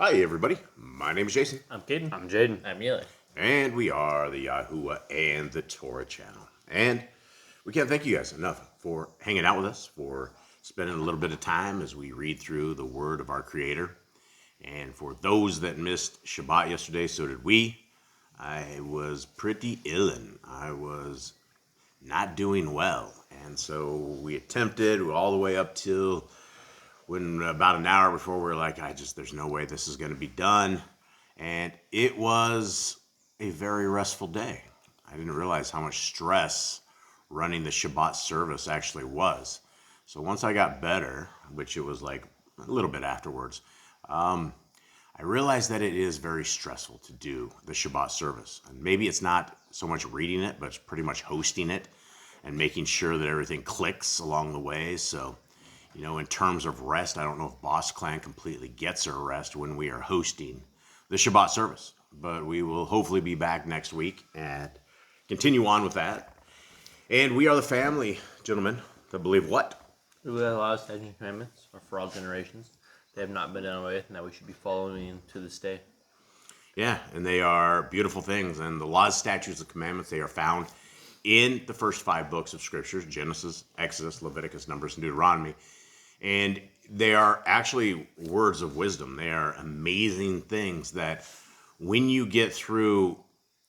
Hi, everybody. My name is Jason. I'm Caden. I'm Jaden. I'm Eli. And we are the Yahuwah and the Torah channel. And we can't thank you guys enough for hanging out with us, for spending a little bit of time as we read through the Word of our Creator. And for those that missed Shabbat yesterday, so did we. I was pretty ill and I was not doing well. And so we attempted all the way up till when about an hour before we were like, there's no way this is going to be done. And it was a very restful day. I didn't realize how much stress running the Shabbat service actually was. So once I got better, which it was like a little bit afterwards, I realized that it is very stressful to do the Shabbat service. And maybe it's not so much reading it, but it's pretty much hosting it and making sure that everything clicks along the way. So, you know, in terms of rest, I don't know if Boss Clan completely gets her rest when we are hosting the Shabbat service. But we will hopefully be back next week and continue on with that. And we are the family, gentlemen, that believe what? We will allow us Ten Commandments for all generations. They have not been done away with, and that we should be following to this day. Yeah, and they are beautiful things. And the laws, statutes, and commandments, they are found in the first 5 books of Scriptures, Genesis, Exodus, Leviticus, Numbers, and Deuteronomy. And they are actually words of wisdom. They are amazing things that when you get through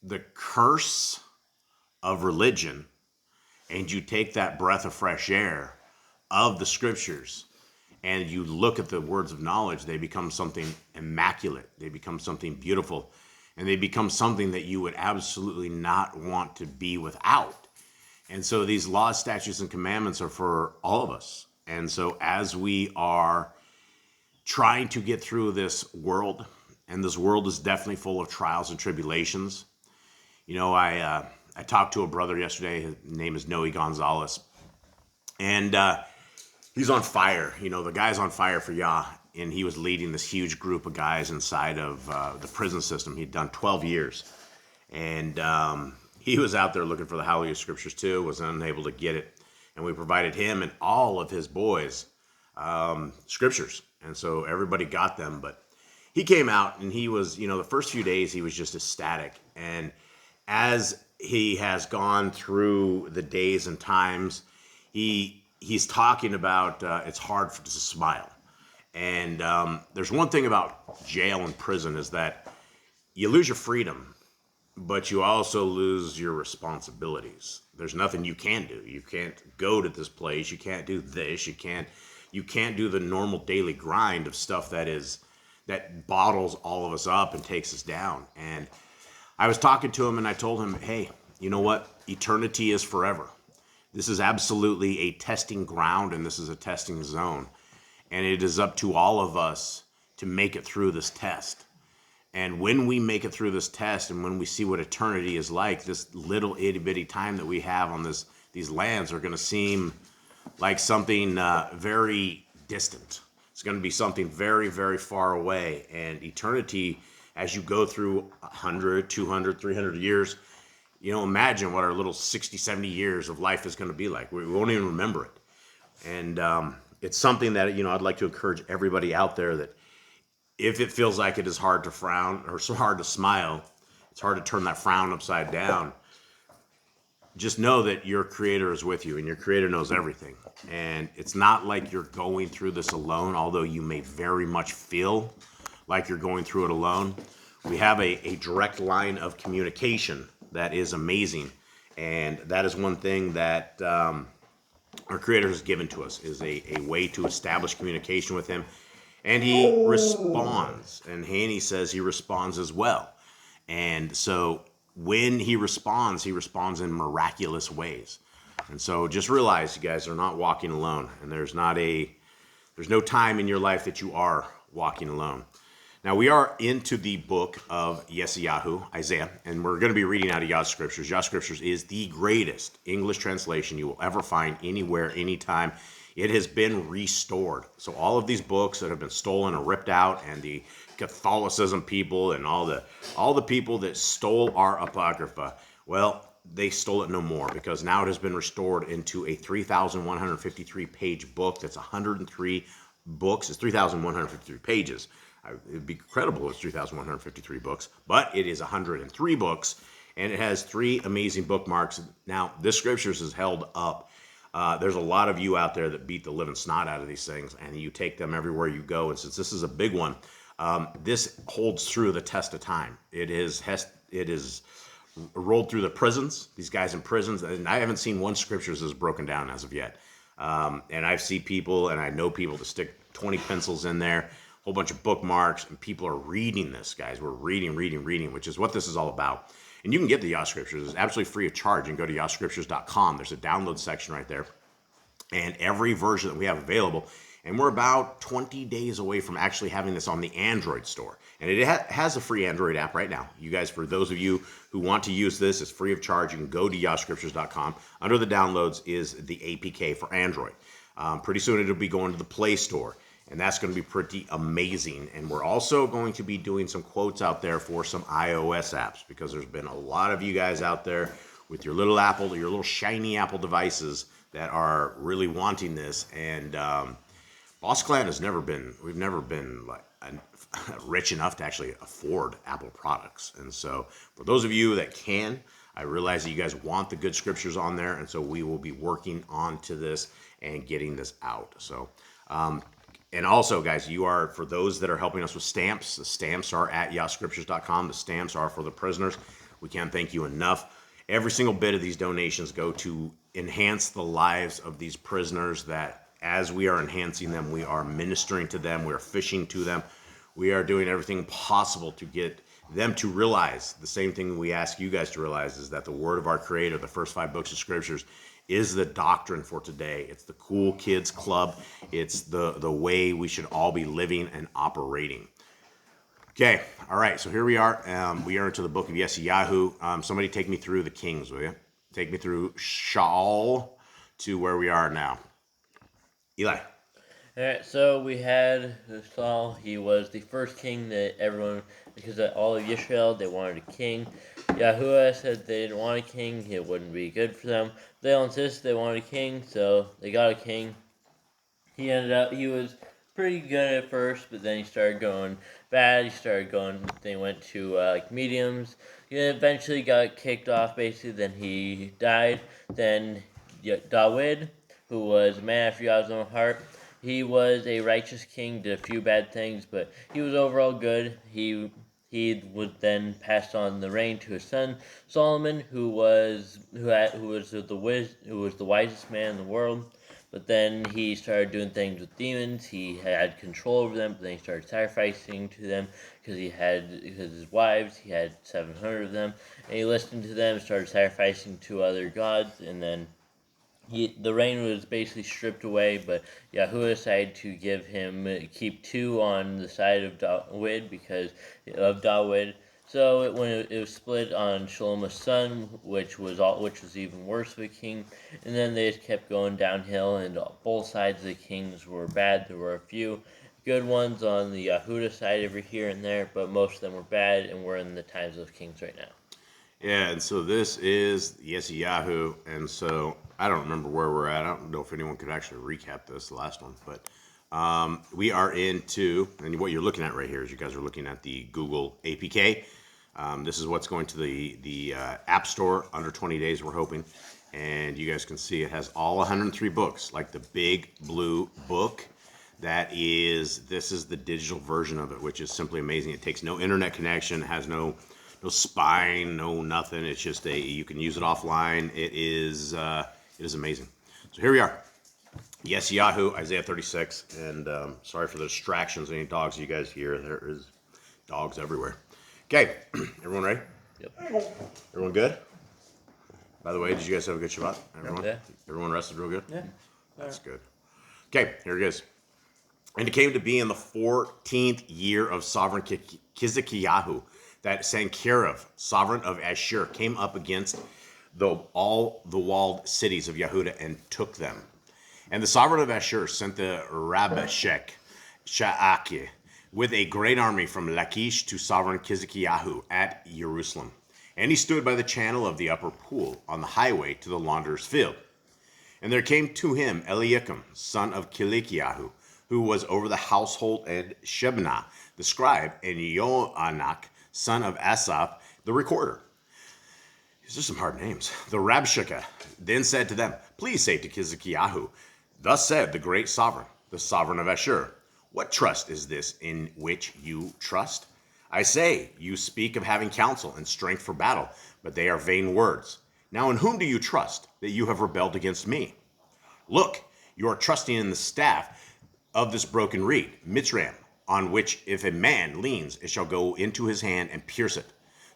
the curse of religion and you take that breath of fresh air of the Scriptures and you look at the words of knowledge, they become something immaculate. They become something beautiful. And they become something that you would absolutely not want to be without. And so these laws, statutes, and commandments are for all of us. And so as we are trying to get through this world, and this world is definitely full of trials and tribulations. You know, I talked to a brother yesterday. His name is Noe Gonzalez. And he's on fire. You know, the guy's on fire for Yah. And he was leading this huge group of guys inside of the prison system. He'd done 12 years. And he was out there looking for the Hallelujah Scriptures too, was unable to get it. And we provided him and all of his boys Scriptures. And so everybody got them. But he came out and he was, you know, the first few days he was just ecstatic. And as he has gone through the days and times, he's talking about it's hard to smile. And there's one thing about jail and prison is that you lose your freedom, but you also lose your responsibilities. There's nothing you can do. You can't go to this place. You can't do this. You can't do the normal daily grind of stuff that bottles all of us up and takes us down. And I was talking to him and I told him, hey, you know what? Eternity is forever. This is absolutely a testing ground and this is a testing zone. And it is up to all of us to make it through this test. And when we make it through this test and when we see what eternity is like, this little itty bitty time that we have on these lands are going to seem like something very distant. It's going to be something very, very far away. And eternity, as you go through 100, 200, 300 years, you know, imagine what our little 60, 70 years of life is going to be like. We won't even remember it. And it's something that, you know, I'd like to encourage everybody out there that if it feels like it is hard to frown or so hard to smile, it's hard to turn that frown upside down. Just know that your Creator is with you and your Creator knows everything. And it's not like you're going through this alone, although you may very much feel like you're going through it alone. We have a direct line of communication that is amazing. And that is one thing that our Creator has given to us, is a way to establish communication with Him. And He responds. And Hanny says He responds as well. And so when He responds in miraculous ways. And so just realize, you guys are not walking alone. And there's no time in your life that you are walking alone. Now, we are into the book of YESHAYAHU, Isaiah, and we're going to be reading out of Yah Scriptures. Yah Scriptures is the greatest English translation you will ever find anywhere, anytime. It has been restored. So all of these books that have been stolen or ripped out, and the Catholicism people and all the people that stole our Apocrypha, well, they stole it no more, because now it has been restored into a 3,153 page book. That's 103 books. It's 3,153 pages. It'd be incredible. It's 3,153 books, but it is 103 books, and it has 3 amazing bookmarks. Now, this Scriptures is held up. There's a lot of you out there that beat the living snot out of these things, and you take them everywhere you go. And since this is a big one, this holds through the test of time. It is rolled through the prisons, these guys in prisons, and I haven't seen one Scriptures that's broken down as of yet. And I've seen people, and I know people to stick 20 pencils in there, a whole bunch of bookmarks, and people are reading this, guys. We're reading, which is what this is all about. And you can get the Yah Scriptures. It's absolutely free of charge. You can go to YahScriptures.com. There's a download section right there. And every version that we have available, and we're about 20 days away from actually having this on the Android store. And it has a free Android app right now. You guys, for those of you who want to use this, it's free of charge. You can go to YahScriptures.com. Under the downloads is the APK for Android. Pretty soon it'll be going to the Play Store. And that's going to be pretty amazing. And we're also going to be doing some quotes out there for some iOS apps, because there's been a lot of you guys out there with your little Apple, your little shiny Apple devices that are really wanting this. And Boss Clan we've never been like rich enough to actually afford Apple products. And so for those of you that can, I realize that you guys want the good Scriptures on there. And so we will be working on to this and getting this out. So, and also, guys, for those that are helping us with stamps, the stamps are at YahScriptures.com. The stamps are for the prisoners. We can't thank you enough. Every single bit of these donations go to enhance the lives of these prisoners, that as we are enhancing them, we are ministering to them, we are fishing to them. We are doing everything possible to get them to realize the same thing we ask you guys to realize, is that the Word of our Creator, the first 5 books of Scriptures, is the doctrine for today. It's the cool kids club. It's the way we should all be living and operating. Okay, all right, so here we are. We are into the book of YESHAYAHU. Somebody take me through the kings, will you? Take me through Shaul to where we are now. Eli. Alright, so we had Saul. He was the first king that everyone, because of all of Israel, they wanted a king. Yahuwah said they didn't want a king, it wouldn't be good for them. They all insisted they wanted a king, so they got a king. He was pretty good at first, but then he started going bad. They went to mediums. He eventually got kicked off, basically. Then he died. Then David, who was a man after God's own heart, he was a righteous king, did a few bad things, but he was overall good. He would then pass on the reign to his son Solomon, who was the wisest man in the world. But then he started doing things with demons. He had control over them, but then he started sacrificing to them because his wives, he had 700 of them, and he listened to them, started sacrificing to other gods, and then the reign was basically stripped away. But Yahuwah decided to keep 2 on the side of David because of David. So when it was split on Shlomo's son, which was even worse of a king, and then they just kept going downhill, and both sides of the kings were bad. There were a few good ones on the Yahudah side every here and there, but most of them were bad, and we're in the times of kings right now. Yeah, and so this is YESHAYAHU, and so I don't remember where we're at. I don't know if anyone could actually recap this last one, but we are into, and what you're looking at right here is you guys are looking at the Google APK. This is what's going to the App Store under 20 days, we're hoping. And you guys can see it has all 103 books, like the big blue book. This is the digital version of it, which is simply amazing. It takes no internet connection, has no spine, no nothing. It's just you can use it offline. It is amazing. So here we are. YESHAYAHU, Isaiah 36, and sorry for the distractions. Any dogs you guys hear? There is dogs everywhere. Okay, everyone ready? Yep. Everyone good? By the way, did you guys have a good Shabbat? Everyone? Yeah. Everyone rested real good? Yeah. That's good. Okay, here it is. And it came to be in the 14th year of sovereign Kizikiyahu that Sennacherib, sovereign of Ashur, came up against all the walled cities of Yehudah and took them. And the sovereign of Ashur sent the Rabashek Sha'aki with a great army from Lachish to sovereign Kizikiyahu at Jerusalem. And he stood by the channel of the upper pool on the highway to the launderer's field. And there came to him Eliakim, son of Kilikiyahu, who was over the household, and Shebna, the scribe, and Yoanak, son of Asaph, the recorder. These are some hard names. The Rabshakeh then said to them, please say to Hezekiah, thus said the great sovereign, the sovereign of Ashur, what trust is this in which you trust? I say, you speak of having counsel and strength for battle, but they are vain words. Now in whom do you trust that you have rebelled against me? Look, you are trusting in the staff of this broken reed, Mitzrayim, on which if a man leans, it shall go into his hand and pierce it.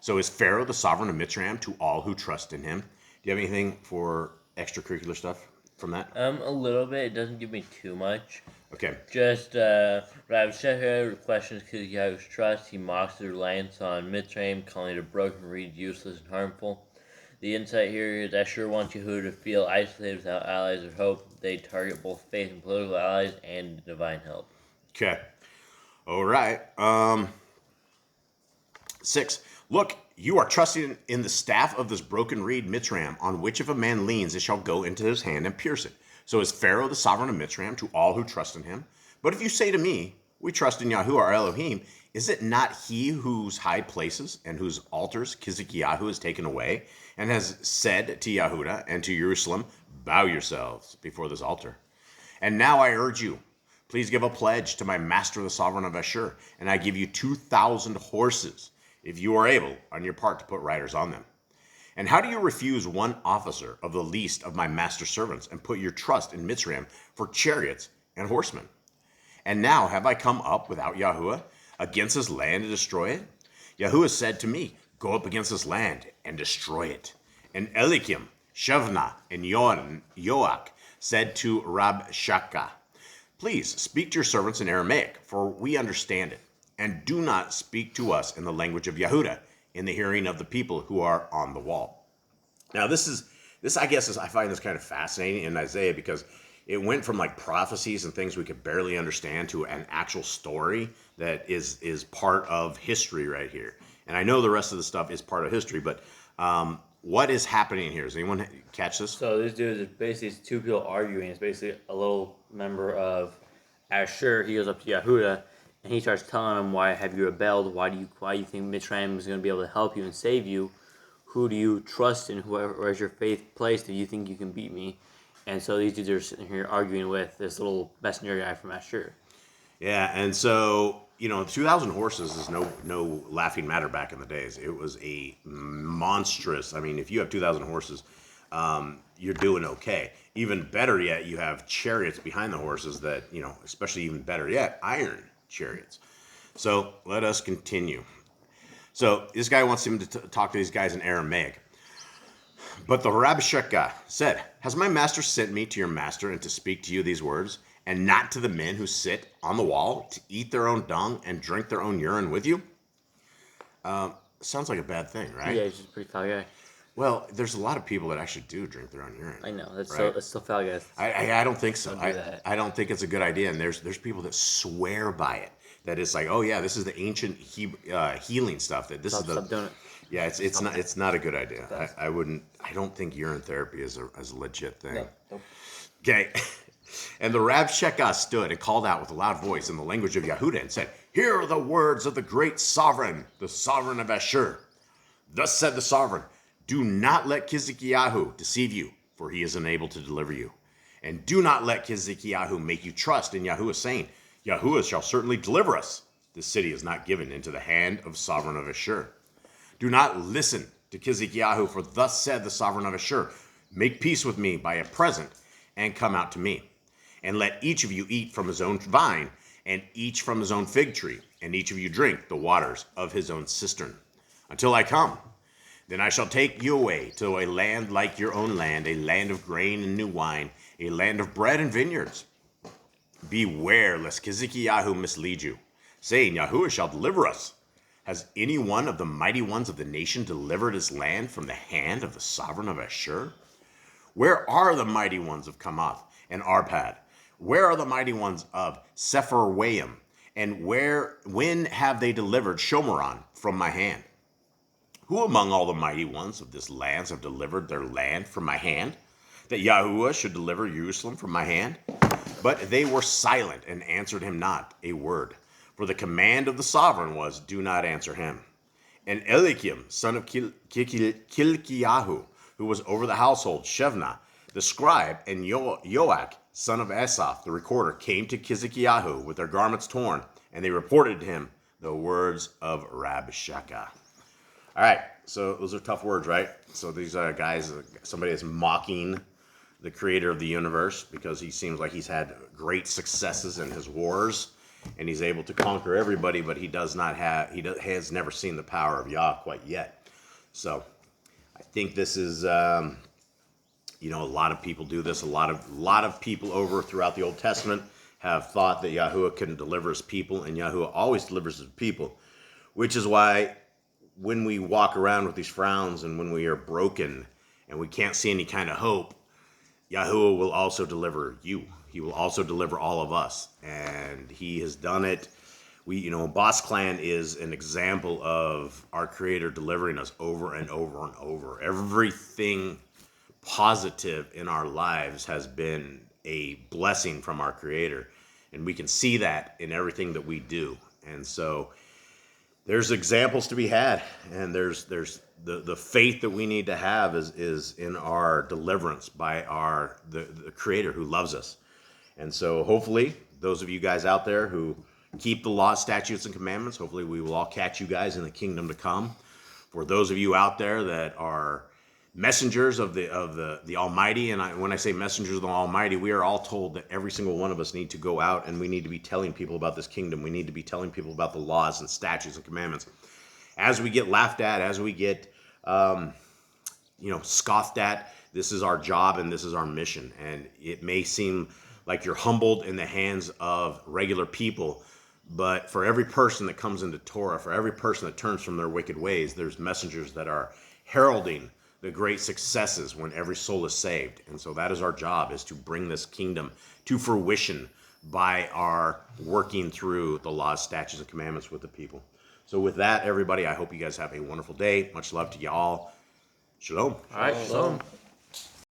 So is Pharaoh the sovereign of Mitzrayim to all who trust in him? Do you have anything for extracurricular stuff from that? A little bit. It doesn't give me too much. Okay. Just Rabshakeh questions Hezekiah's trust. He mocks the reliance on Mitzrayim, calling it a broken reed, useless and harmful. The insight here is Ashur wants Yahudah to feel isolated without allies or hope. They target both faith and political allies and divine help. Okay. All right. 6. Look, you are trusting in the staff of this broken reed Mitzrayim, on which if a man leans, it shall go into his hand and pierce it. So is Pharaoh the sovereign of Mitzrayim to all who trust in him? But if you say to me, we trust in Yahuwah our Elohim, is it not he whose high places and whose altars Hezekiah has taken away, and has said to Yahudah and to Jerusalem, bow yourselves before this altar? And now I urge you, please give a pledge to my master the sovereign of Ashur, and I give you 2,000 horses, if you are able on your part to put riders on them. And how do you refuse one officer of the least of my master's servants and put your trust in Mitzrayim for chariots and horsemen? And now have I come up without Yahuwah against this land to destroy it? Yahuwah said to me, go up against this land and destroy it. And Elikim, Shevna, and Yoach said to Rabshakeh, please speak to your servants in Aramaic, for we understand it. And do not speak to us in the language of Yahudah, in the hearing of the people who are on the wall. Now, this I guess I find this kind of fascinating in Isaiah, because it went from like prophecies and things we could barely understand to an actual story that is part of history right here. And I know the rest of the stuff is part of history, but what is happening here? Does anyone catch this? So this dude is basically two people arguing. It's basically a little member of Ashur. He goes up to Yahudah and he starts telling him, why have you rebelled? Why do you think Mitzrayim is going to be able to help you and save you? Who do you trust in? Where is your faith placed? Do you think you can beat me? And so these dudes are sitting here arguing with this little messenger guy from Ashur. Yeah, and so 2,000 horses is no laughing matter back in the days. It was a monstrous. I mean, if you have 2,000 horses, you're doing okay. Even better yet, you have chariots behind the horses that especially even better yet, iron chariots. So let us continue. So this guy wants him to talk to these guys in Aramaic. But the Rabshakeh said, has my master sent me to your master and to speak to you these words, and not to the men who sit on the wall to eat their own dung and drink their own urine with you? Sounds like a bad thing, right? Yeah, he's just a pretty foul guy. Well, there's a lot of people that actually do drink their own urine. I know. That's right? so foul, guys. I don't think so. Don't do that. I don't think it's a good idea. And there's people that swear by it. That it's like, oh yeah, this is the ancient healing stuff. That this is the. Stop doing it. Yeah, it's not a good idea. I don't think urine therapy is a legit thing. No. Nope. Okay. And the Rabshakeh stood and called out with a loud voice in the language of Yahudah and said, hear the words of the great sovereign, the sovereign of Ashur. Thus said the sovereign, do not let Hezekiah deceive you, for he is unable to deliver you. And do not let Hezekiah make you trust in Yahuwah, saying, Yahuwah shall certainly deliver us. This city is not given into the hand of sovereign of Ashur. Do not listen to Hezekiah, for thus said the sovereign of Ashur, make peace with me by a present, and come out to me. And let each of you eat from his own vine, and each from his own fig tree, and each of you drink the waters of his own cistern, until I come. Then I shall take you away to a land like your own land, a land of grain and new wine, a land of bread and vineyards. Beware lest Hezekiah mislead you, saying, Yahuwah shall deliver us. Has any one of the mighty ones of the nation delivered his land from the hand of the sovereign of Ashur? Where are the mighty ones of Chamath and Arpad? Where are the mighty ones of Sepharwaim? And when have they delivered Shomeron from my hand? Who among all the mighty ones of this land have delivered their land from my hand? that Yahuwah should deliver Jerusalem from my hand? But they were silent and answered him not a word. For the command of the sovereign was, do not answer him. And Eliakim, son of Kilkiyahu, who was over the household, Shevna, the scribe, and Yoach, son of Asaph, the recorder, came to Kizikiyahu with their garments torn, and they reported to him the words of Rabshakeh. All right, so those are tough words, right? So these guys, somebody is mocking the creator of the universe because he seems like he's had great successes in his wars, and he's able to conquer everybody, but he has never seen the power of Yah quite yet. So I think this is, a lot of people do this. A lot of people over throughout the Old Testament have thought that Yahuwah couldn't deliver his people, and Yahuwah always delivers his people, which is why when we walk around with these frowns and when we are broken and we can't see any kind of hope, Yahuwah will also deliver you. He will also deliver all of us, and he has done it. Boss Clan is an example of our Creator delivering us over and over and over. Everything positive in our lives has been a blessing from our Creator, and we can see that in everything that we do. And so there's examples to be had, and there's the faith that we need to have is in our deliverance by the Creator who loves us. And so hopefully those of you guys out there who keep the laws, statutes, and commandments, hopefully we will all catch you guys in the kingdom to come. For those of you out there that are messengers of the Almighty, and when I say messengers of the Almighty, we are all told that every single one of us need to go out and we need to be telling people about this kingdom. We need to be telling people about the laws and statutes and commandments. As we get laughed at, as we get scoffed at, this is our job and this is our mission. And it may seem like you're humbled in the hands of regular people, but for every person that comes into Torah, for every person that turns from their wicked ways, there's messengers that are heralding the great successes when every soul is saved. And so that is our job, is to bring this kingdom to fruition by our working through the laws, statutes, and commandments with the people. So with that, everybody, I hope you guys have a wonderful day. Much love to you all. Shalom. All right, shalom.